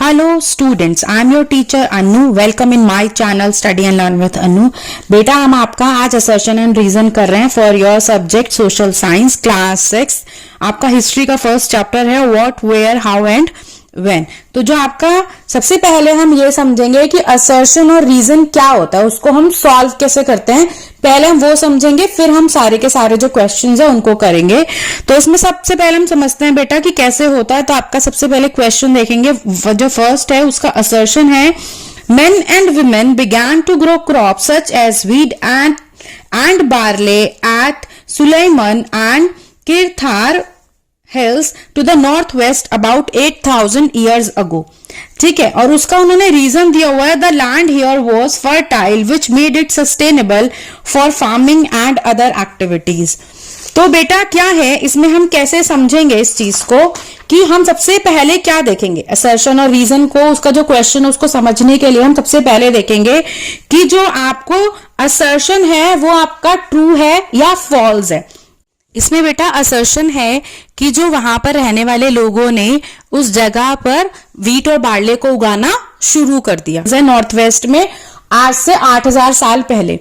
Hello students, I am your teacher Anu. Welcome in my channel Study and Learn with Anu. बेटा हम आपका आज assertion and reason कर रहे हैं for your subject social science class 6. आपका history का फर्स्ट चैप्टर है what, where, how and when. तो जो आपका सबसे पहले हम ये समझेंगे कि assertion और reason क्या होता है, उसको हम सॉल्व कैसे करते हैं. पहले हम वो समझेंगे, फिर हम सारे के सारे जो क्वेश्चंस है उनको करेंगे. तो इसमें सबसे पहले हम समझते हैं बेटा कि कैसे होता है. तो आपका सबसे पहले क्वेश्चन देखेंगे, जो फर्स्ट है उसका असर्शन है men and women began to grow crops such as wheat and barley at Suleiman and Kirthar hills to the northwest about 8,000 years ago. ठीक है, और उसका उन्होंने रीजन दिया हुआ है the land here was fertile which made it sustainable for farming and other activities. तो बेटा क्या है इसमें, हम कैसे समझेंगे इस चीज को कि हम सबसे पहले क्या देखेंगे असर्शन और रीजन को, उसका जो क्वेश्चन है उसको समझने के लिए हम सबसे पहले देखेंगे कि जो आपको असर्शन है वो आपका ट्रू है या फॉल्स है. इसमें बेटा असर्शन है कि जो वहां पर रहने वाले लोगों ने उस जगह पर वीट और बार्ले को उगाना शुरू कर दिया नॉर्थ वेस्ट में आज से 8,000 साल पहले.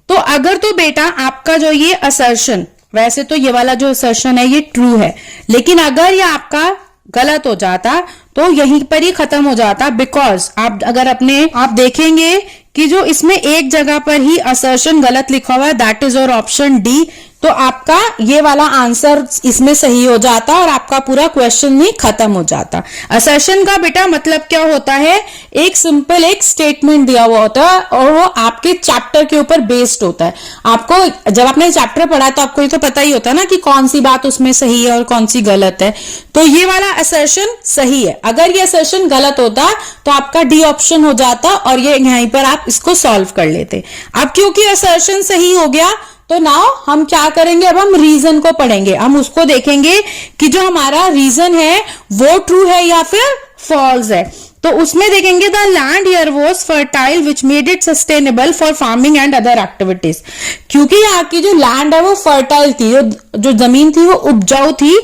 तो अगर तो बेटा आपका जो ये असर्शन, वैसे तो ये वाला जो असर्शन है ये ट्रू है, लेकिन अगर ये आपका गलत हो जाता तो यहीं पर ही खत्म हो जाता. बिकॉज आप अगर आप देखेंगे कि जो इसमें एक जगह पर ही असर्शन गलत लिखा हुआ है, दैट इज और ऑप्शन डी. तो आपका ये वाला आंसर इसमें सही हो जाता और आपका पूरा क्वेश्चन ही खत्म हो जाता. असर्शन का बेटा मतलब क्या होता है, एक सिंपल एक स्टेटमेंट दिया हुआ होता है और वो आपके चैप्टर के ऊपर बेस्ड होता है. आपको जब आपने चैप्टर पढ़ा तो आपको ये तो पता ही होता है ना कि कौन सी बात उसमें सही है और कौन सी गलत है. तो ये वाला असर्शन सही है. अगर ये असर्शन गलत होता तो आपका डी ऑप्शन हो जाता और ये यहीं पर आप इसको सॉल्व कर लेते. अब क्योंकि असर्शन सही हो गया तो नाउ हम क्या करेंगे, अब हम रीजन को पढ़ेंगे. हम उसको देखेंगे कि जो हमारा रीजन है वो ट्रू है या फिर फॉल्स है. तो उसमें देखेंगे the land here was fertile which made it sustainable for farming and other activities. क्योंकि यहाँ की जो लैंड है वो फर्टाइल थी, जो जमीन थी वो उपजाऊ थी,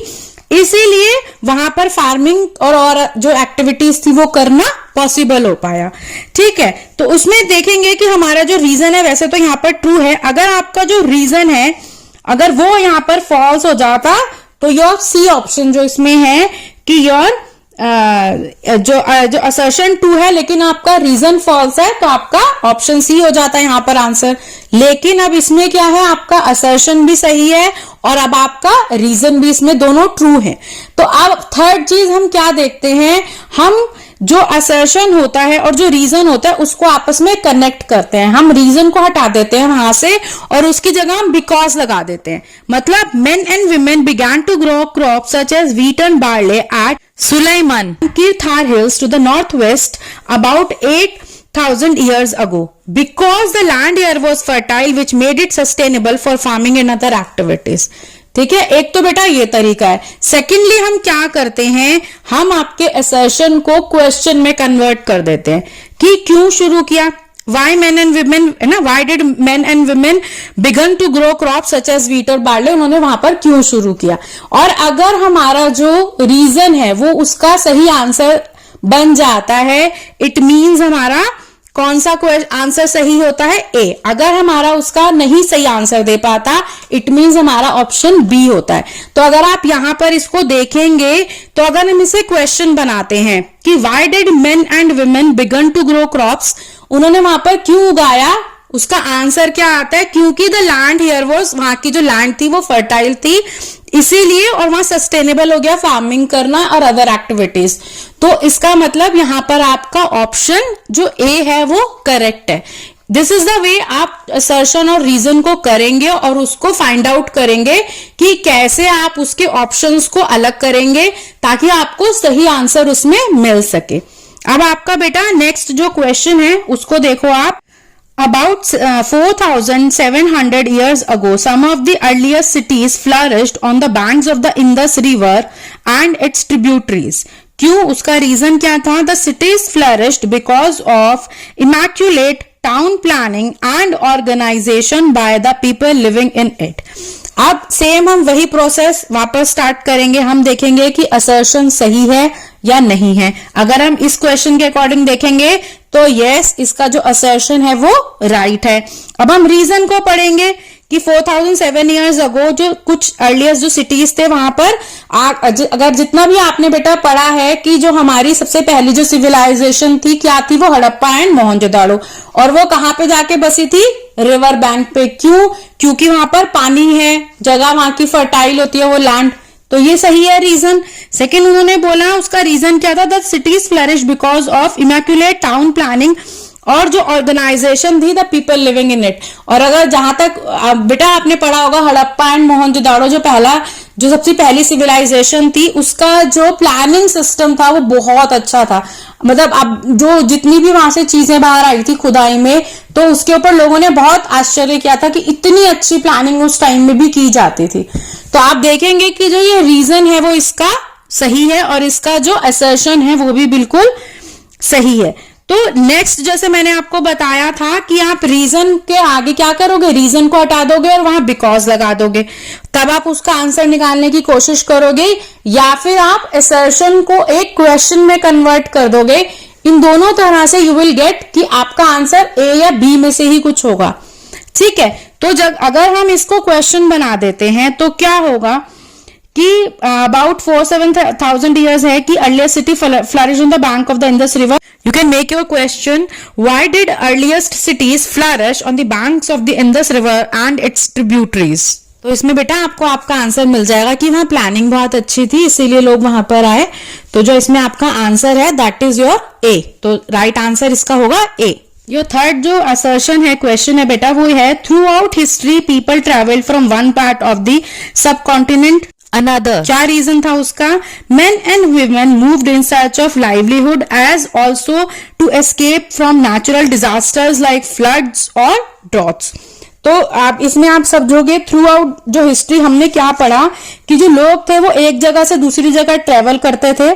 इसीलिए वहां पर फार्मिंग और जो एक्टिविटीज थी वो करना पॉसिबल हो पाया. ठीक है, तो उसमें देखेंगे कि हमारा जो रीजन है वैसे तो यहाँ पर ट्रू है. अगर आपका जो रीजन है अगर वो यहाँ पर फॉल्स हो जाता तो योर सी ऑप्शन जो इसमें है कि योर जो असर्शन ट्रू है लेकिन आपका रीजन फॉल्स है, तो आपका ऑप्शन सी हो जाता है यहाँ पर आंसर. लेकिन अब इसमें क्या है, आपका असर्शन भी सही है और अब आपका रीजन भी, इसमें दोनों ट्रू है. तो अब थर्ड चीज हम क्या देखते हैं, हम जो असर्शन होता है और जो रीजन होता है उसको आपस में कनेक्ट करते हैं. हम रीजन को हटा देते हैं वहां से और उसकी जगह हम बिकॉज लगा देते हैं. मतलब men and women began to grow crops such as wheat and barley at Suleiman Kirthar hills to the northwest about 8,000 years ago because the land here was fertile which made it sustainable for farming and other activities. ठीक है, एक तो बेटा ये तरीका है. Secondly हम क्या करते हैं, हम आपके असर्शन को क्वेश्चन में कन्वर्ट कर देते हैं कि क्यों शुरू किया. Why men and women है ना, why did men and women began to grow crops such as wheat और barley, उन्होंने वहां पर क्यों शुरू किया. और अगर हमारा जो रीजन है वो उसका सही आंसर बन जाता है, इट मीन्स हमारा कौन सा आंसर सही होता है, ए. अगर हमारा उसका नहीं सही आंसर दे पाता, इट मीन्स हमारा ऑप्शन बी होता है. तो अगर आप यहां पर इसको देखेंगे तो अगर हम इसे क्वेश्चन बनाते हैं कि why did men and women begin to grow crops, उन्होंने वहां पर क्यों उगाया, उसका आंसर क्या आता है, क्योंकि द लैंड हियर वाज, वहां की जो लैंड थी वो फर्टाइल थी इसीलिए, और वहां सस्टेनेबल हो गया फार्मिंग करना और अदर एक्टिविटीज. तो इसका मतलब यहां पर आपका ऑप्शन जो ए है वो करेक्ट है. दिस इज द वे आप असर्शन और रीजन को करेंगे और उसको फाइंड आउट करेंगे कि कैसे आप उसके ऑप्शंस को अलग करेंगे ताकि आपको सही आंसर उसमें मिल सके. अब आपका बेटा नेक्स्ट जो क्वेश्चन है उसको देखो आप. About 4,700 years ago, some of the earliest cities flourished on the banks of the Indus River and its tributaries. क्यों, उसका रीजन क्या था. The cities flourished because of immaculate town planning and organization by the people living in it. अब same हम वही process वापस start करेंगे. हम देखेंगे कि असर्शन सही है या नहीं है। अगर हम इस क्वेश्चन के अकॉर्डिंग देखेंगे तो यस, इसका जो असर्शन है वो राइट है। अब हम रीजन को पढ़ेंगे कि 4007 ईयर्स अगो जो कुछ अर्लियस्ट जो सिटीज थे वहां पर अगर जितना भी आपने बेटा पढ़ा है कि जो हमारी सबसे पहली जो सिविलाइजेशन थी क्या थी, वो हड़प्पा एंड मोहनजोदाड़ो, और वो कहां पे जाके बसी थी, रिवर बैंक पे। क्यों? क्योंकि वहां पर पानी है, जगह वहां की फर्टाइल होती है वो लैंड, तो ये सही है रीजन। सेकेंड उन्होंने बोला उसका रीजन क्या था, that cities flourish because of immaculate town planning, और जो ऑर्गेनाइजेशन थी the people living in it. और अगर जहां तक बेटा आपने पढ़ा होगा हड़प्पा एंड मोहनजोदाड़ो जो सबसे पहली सिविलाइजेशन थी, उसका जो प्लानिंग सिस्टम था वो बहुत अच्छा था। मतलब अब जो जितनी भी वहां से चीजें बाहर आई थी खुदाई में, तो उसके ऊपर लोगों ने बहुत आश्चर्य किया था कि इतनी अच्छी प्लानिंग उस टाइम में भी की जाती थी। तो आप देखेंगे कि जो ये रीजन है वो इसका सही है और इसका जो असर्शन है वो भी बिल्कुल सही है। तो नेक्स्ट जैसे मैंने आपको बताया था कि आप रीजन के आगे क्या करोगे, रीजन को हटा दोगे और वहां बिकॉज लगा दोगे, तब आप उसका आंसर निकालने की कोशिश करोगे, या फिर आप असर्शन को एक क्वेश्चन में कन्वर्ट कर दोगे। इन दोनों तरह से यू विल गेट कि आपका आंसर ए या बी में से ही कुछ होगा। ठीक है, तो जब अगर हम इसको क्वेश्चन बना देते हैं तो क्या होगा कि अबाउट 47,000 ईयर्स है कि earlier city flourish on the bank of the Indus river. You can make your question, why did earliest cities flourish on the banks of the Indus river and it's tributaries. तो इसमें बेटा आपको आपका answer मिल जाएगा कि वहां planning बहुत अच्छी थी इसीलिए लोग वहां पर आए। तो जो इसमें आपका आंसर है दैट इज योर ए, तो राइट आंसर इसका होगा ए। योर थर्ड जो असर्शन है, क्वेश्चन है बेटा, वो है throughout history people travelled from one part of the subcontinent another. क्या रीजन था उसका, men and women moved in search of livelihood as also to escape from natural disasters like floods और droughts. तो आप इसमें आप समझोगे through out जो हिस्ट्री हमने क्या पढ़ा कि जो लोग थे वो एक जगह से दूसरी जगह ट्रेवल करते थे,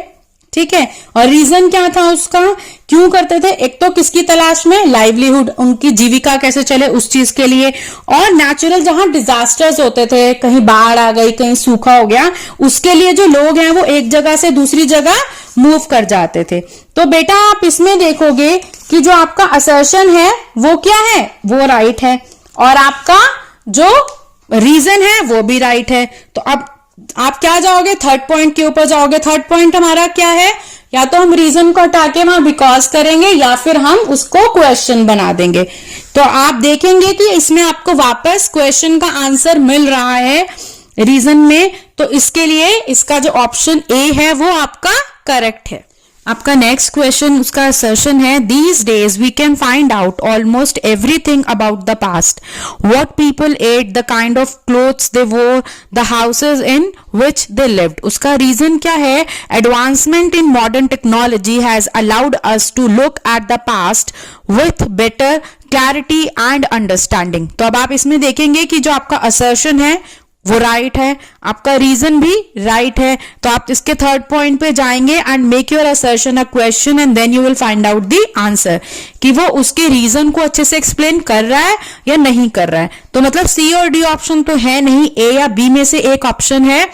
ठीक है, और रीजन क्या था उसका, क्यों करते थे, एक तो किसकी तलाश में, लाइवलीहुड, उनकी जीविका कैसे चले उस चीज के लिए, और नेचुरल जहां डिजास्टर्स होते थे, कहीं बाढ़ आ गई, कहीं सूखा हो गया, उसके लिए जो लोग हैं वो एक जगह से दूसरी जगह मूव कर जाते थे। तो बेटा आप इसमें देखोगे कि जो आपका असर्शन है वो क्या है, वो राइट है, और आपका जो रीजन है वो भी राइट है। तो अब आप क्या जाओगे, थर्ड पॉइंट के ऊपर जाओगे। थर्ड पॉइंट हमारा क्या है, या तो हम रीजन को हटा के वहां बिकॉज करेंगे या फिर हम उसको क्वेश्चन बना देंगे। तो आप देखेंगे कि इसमें आपको वापस क्वेश्चन का आंसर मिल रहा है रीजन में, तो इसके लिए इसका जो ऑप्शन ए है वो आपका करेक्ट है। आपका नेक्स्ट क्वेश्चन उसका असर्शन है, these days we can find out almost everything about the past, what people ate, the kind of clothes they wore, the houses in which they lived. उसका reason क्या है, advancement in modern technology has allowed us to look at the past with better clarity and understanding. तो अब आप इसमें देखेंगे कि जो आपका असर्शन है वो राइट है, आपका रीजन भी राइट है। तो आप इसके थर्ड पॉइंट पे जाएंगे and make your assertion a question and then you will find out the answer कि वो उसके रीजन को अच्छे से एक्सप्लेन कर रहा है या नहीं कर रहा है। तो मतलब सी और डी ऑप्शन तो है नहीं, ए या बी में से एक ऑप्शन है,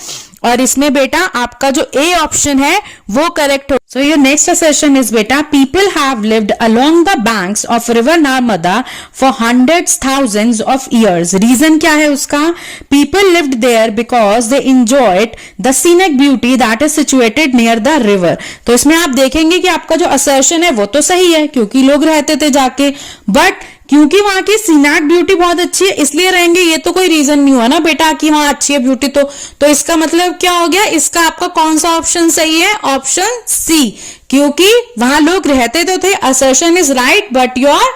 और इसमें बेटा आपका जो ए ऑप्शन है वो करेक्ट हो। So your next assertion is बेटा, people have lived along the banks of river Narmada for hundreds thousands of years. Reason क्या है उसका, people lived there because they enjoyed the scenic beauty that is situated near the river. तो इसमें आप देखेंगे कि आपका जो असर्शन है वो तो सही है क्योंकि लोग रहते थे जाके, बट क्योंकि वहां की सीनैक ब्यूटी बहुत अच्छी है इसलिए रहेंगे, ये तो कोई रीजन नहीं हुआ ना बेटा कि वहां अच्छी है ब्यूटी। तो इसका मतलब क्या हो गया, इसका आपका कौन सा ऑप्शन सही है, ऑप्शन सी, क्योंकि वहां लोग रहते तो थे। Assertion is right but your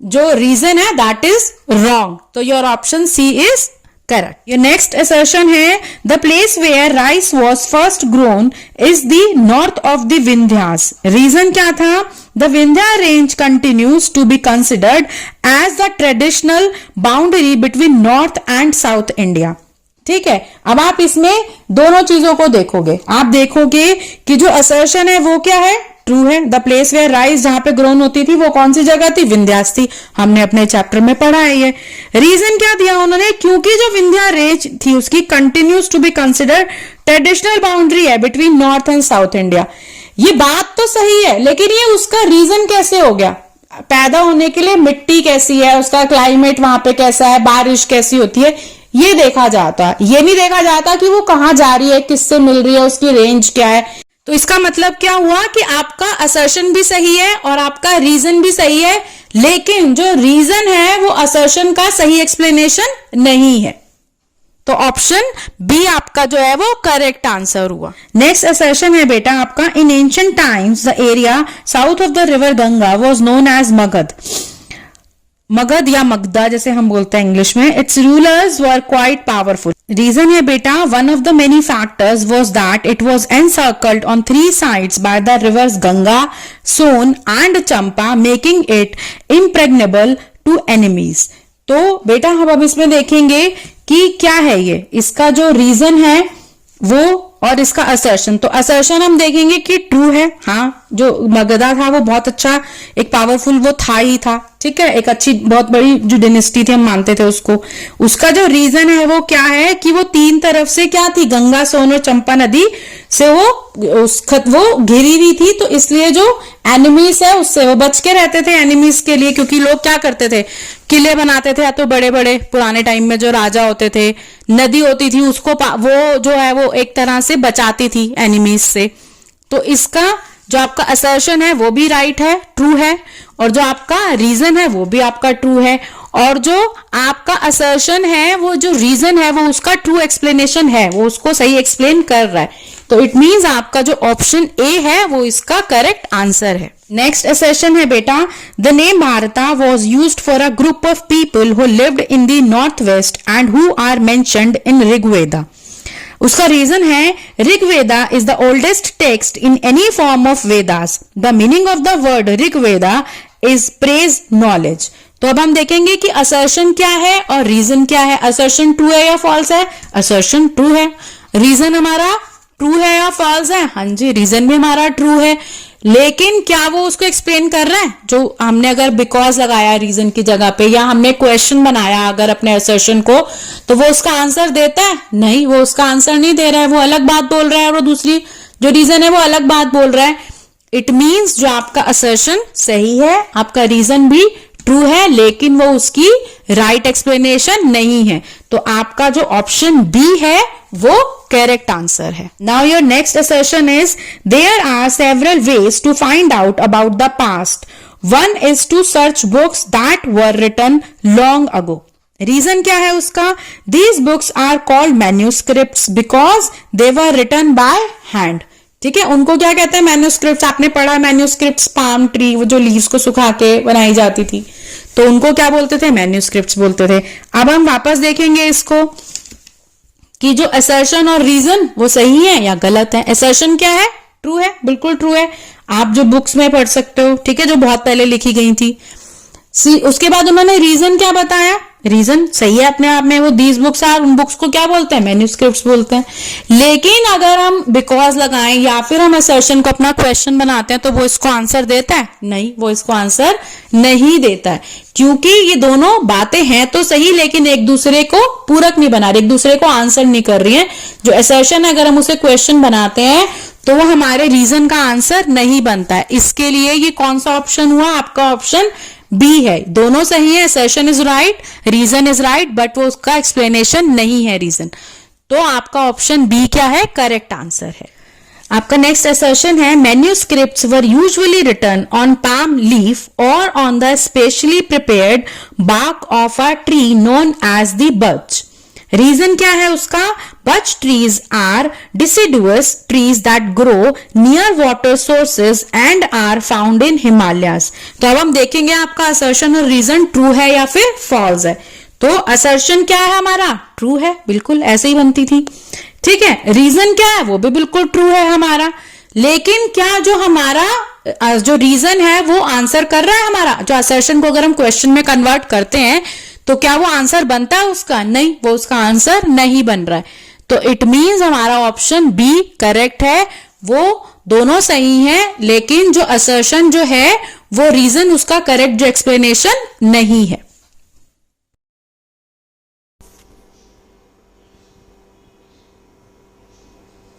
जो रीजन है दैट इज रॉन्ग, तो your option C is correct. Your next assertion है, the place where rice was first grown is the north of the Vindhyas. Reason क्या था, the Vindhya range continues to be considered as the traditional boundary between North and South India. ठीक है, अब आप इसमें दोनों चीजों को देखोगे, आप देखोगे कि जो असर्शन है वो क्या है, ट्रू है। द प्लेस वेयर राइस जहां पे ग्रोन होती थी वो कौन सी जगह थी, विंध्यास थी, हमने अपने चैप्टर में पढ़ा है ये। रीजन क्या दिया उन्होंने, क्योंकि जो विंध्या रेंज थी उसकी continues to be considered traditional boundary है between north and south India. ये बात तो सही है, लेकिन ये उसका रीजन कैसे हो गया? पैदा होने के लिए मिट्टी कैसी है, उसका क्लाइमेट वहां पे कैसा है, बारिश कैसी होती है, ये देखा जाता है। ये नहीं देखा जाता कि वो कहाँ जा रही है, किससे मिल रही है, उसकी रेंज क्या है। तो इसका मतलब क्या हुआ कि आपका असर्शन भी सही है और आपका रीजन भी सही है, लेकिन जो रीजन है वो असर्शन का सही एक्सप्लेनेशन नहीं है। तो ऑप्शन बी आपका जो है वो करेक्ट आंसर हुआ। नेक्स्ट असर्शन है बेटा आपका, in ancient times the area south of the river Ganga was known as Magadh. Magadh या मगधा जैसे हम बोलते हैं इंग्लिश में। Its rulers were quite powerful. Reason है बेटा, one of the many factors was that it was encircled on 3 sides by the rivers Ganga, Son and Champa, making it impregnable to enemies. तो बेटा हम अब इसमें देखेंगे कि क्या है ये, इसका जो रीजन है वो और इसका असर्शन। तो असर्शन हम देखेंगे कि ट्रू है, हाँ जो मगधा था वो बहुत अच्छा एक पावरफुल वो था ही था, ठीक है, एक अच्छी बहुत बड़ी जो डिनेस्टी थी हम मानते थे उसको। उसका जो रीजन है वो क्या है कि वो 3 तरफ से क्या थी, गंगा, सोन और चंपा नदी से वो घिरी हुई थी, तो इसलिए जो एनिमीज है उससे वो बच के रहते थे एनिमीज के लिए। क्योंकि लोग क्या करते थे, किले बनाते थे, या तो बड़े बड़े पुराने टाइम में जो राजा होते थे, नदी होती थी उसको वो जो है वो एक तरह से बचाती थी एनिमीज से। तो इसका जो आपका असर्शन है वो भी राइट है, ट्रू है, और जो आपका रीजन है वो भी आपका ट्रू है, और जो आपका असर्शन है वो जो रीजन है वो उसका ट्रू एक्सप्लेनेशन है, वो उसको सही एक्सप्लेन कर रहा है। तो इट मींस आपका जो ऑप्शन ए है वो इसका करेक्ट आंसर है। नेक्स्ट असर्शन है बेटा, the name Bharata was used for a group of people who lived in the north west and who are mentioned in Rigveda. उसका रीजन है, Rigveda is the oldest text in any form of Vedas. The meaning of the word Rigveda is praise knowledge. तो अब हम देखेंगे कि assertion क्या है और रीजन क्या है। असर्शन ट्रू है या फॉल्स है? असर्शन ट्रू है। रीजन हमारा ट्रू है या फॉल्स है? हाँ जी, रीजन भी हमारा ट्रू है, लेकिन क्या वो उसको एक्सप्लेन कर रहा है? जो हमने अगर बिकॉज लगाया रीजन की जगह पे, या हमने क्वेश्चन बनाया अगर अपने असर्शन को, तो वो उसका आंसर देता है? नहीं, वो उसका आंसर नहीं दे रहा है, वो अलग बात बोल रहा है, और वो दूसरी जो रीजन है वो अलग बात बोल रहा है। इट मीन्स जो आपका असर्शन सही है, आपका रीजन भी ट्रू है, लेकिन वो उसकी राइट एक्सप्लेनेशन नहीं है। तो आपका जो ऑप्शन बी है वो करेक्ट आंसर है। Now your next assertion is, there are several ways to find out about the past. One is to search books that were written long ago. Reason क्या है उसका? These books are called manuscripts because they were written by hand. ठीक है, उनको क्या कहते हैं? Manuscripts. आपने पढ़ा मैन्यूस्क्रिप्ट्स, पाम ट्री, वो जो लीव्स को सुखा के बनाई जाती थी, तो उनको क्या बोलते थे? मैन्यूस्क्रिप्ट्स बोलते थे। अब हम वापस देखेंगे इसको कि जो असर्शन और रीजन वो सही है या गलत है। असर्शन क्या है? ट्रू है, बिल्कुल ट्रू है। आप जो बुक्स में पढ़ सकते हो, ठीक है, जो बहुत पहले लिखी गई थी। उसके बाद उन्होंने रीजन क्या बताया? रीजन सही है अपने आप में, वो दीज बुक्स आर, उन बुक्स को क्या बोलते हैं? मैन्यूस्क्रिप्ट्स बोलते हैं। लेकिन अगर हम बिकॉज लगाएं या फिर हम असर्शन को अपना क्वेश्चन बनाते हैं, तो वो इसको आंसर देता है? नहीं, वो इसको आंसर नहीं देता है, क्योंकि ये दोनों बातें हैं तो सही, लेकिन एक दूसरे को पूरक नहीं बना रही, एक दूसरे को आंसर नहीं कर रही है। जो असर्शन है अगर हम उसे क्वेश्चन बनाते हैं तो वो हमारे रीजन का आंसर नहीं बनता है। इसके लिए ये कौन सा ऑप्शन हुआ? आपका ऑप्शन बी है। दोनों सही है, assertion is right, reason is right, but वो उसका एक्सप्लेनेशन नहीं है रीजन। तो आपका ऑप्शन बी क्या है? करेक्ट आंसर है। आपका नेक्स्ट असर्शन है, manuscripts were usually written on palm leaf और on the specially prepared bark of a tree known as the birch. Reason क्या है उसका? Birch trees are deciduous trees that grow near water sources and are found in Himalayas। तो अब हम देखेंगे आपका assertion और रीजन ट्रू है या फिर फॉल्स है। तो असर्शन क्या है हमारा? ट्रू है, बिल्कुल ऐसे ही बनती थी, ठीक है। रीजन क्या है? वो भी बिल्कुल ट्रू है हमारा। लेकिन क्या जो हमारा जो रीजन है वो आंसर कर रहा है हमारा? जो असर्शन को अगर हम क्वेश्चन में कन्वर्ट करते हैं तो क्या वो आंसर बनता है उसका? नहीं, वो उसका आंसर नहीं बन रहा है। तो इट मीन्स हमारा ऑप्शन बी करेक्ट है। वो दोनों सही हैं, लेकिन जो असर्शन जो है वो रीजन उसका करेक्ट जो एक्सप्लेनेशन नहीं है।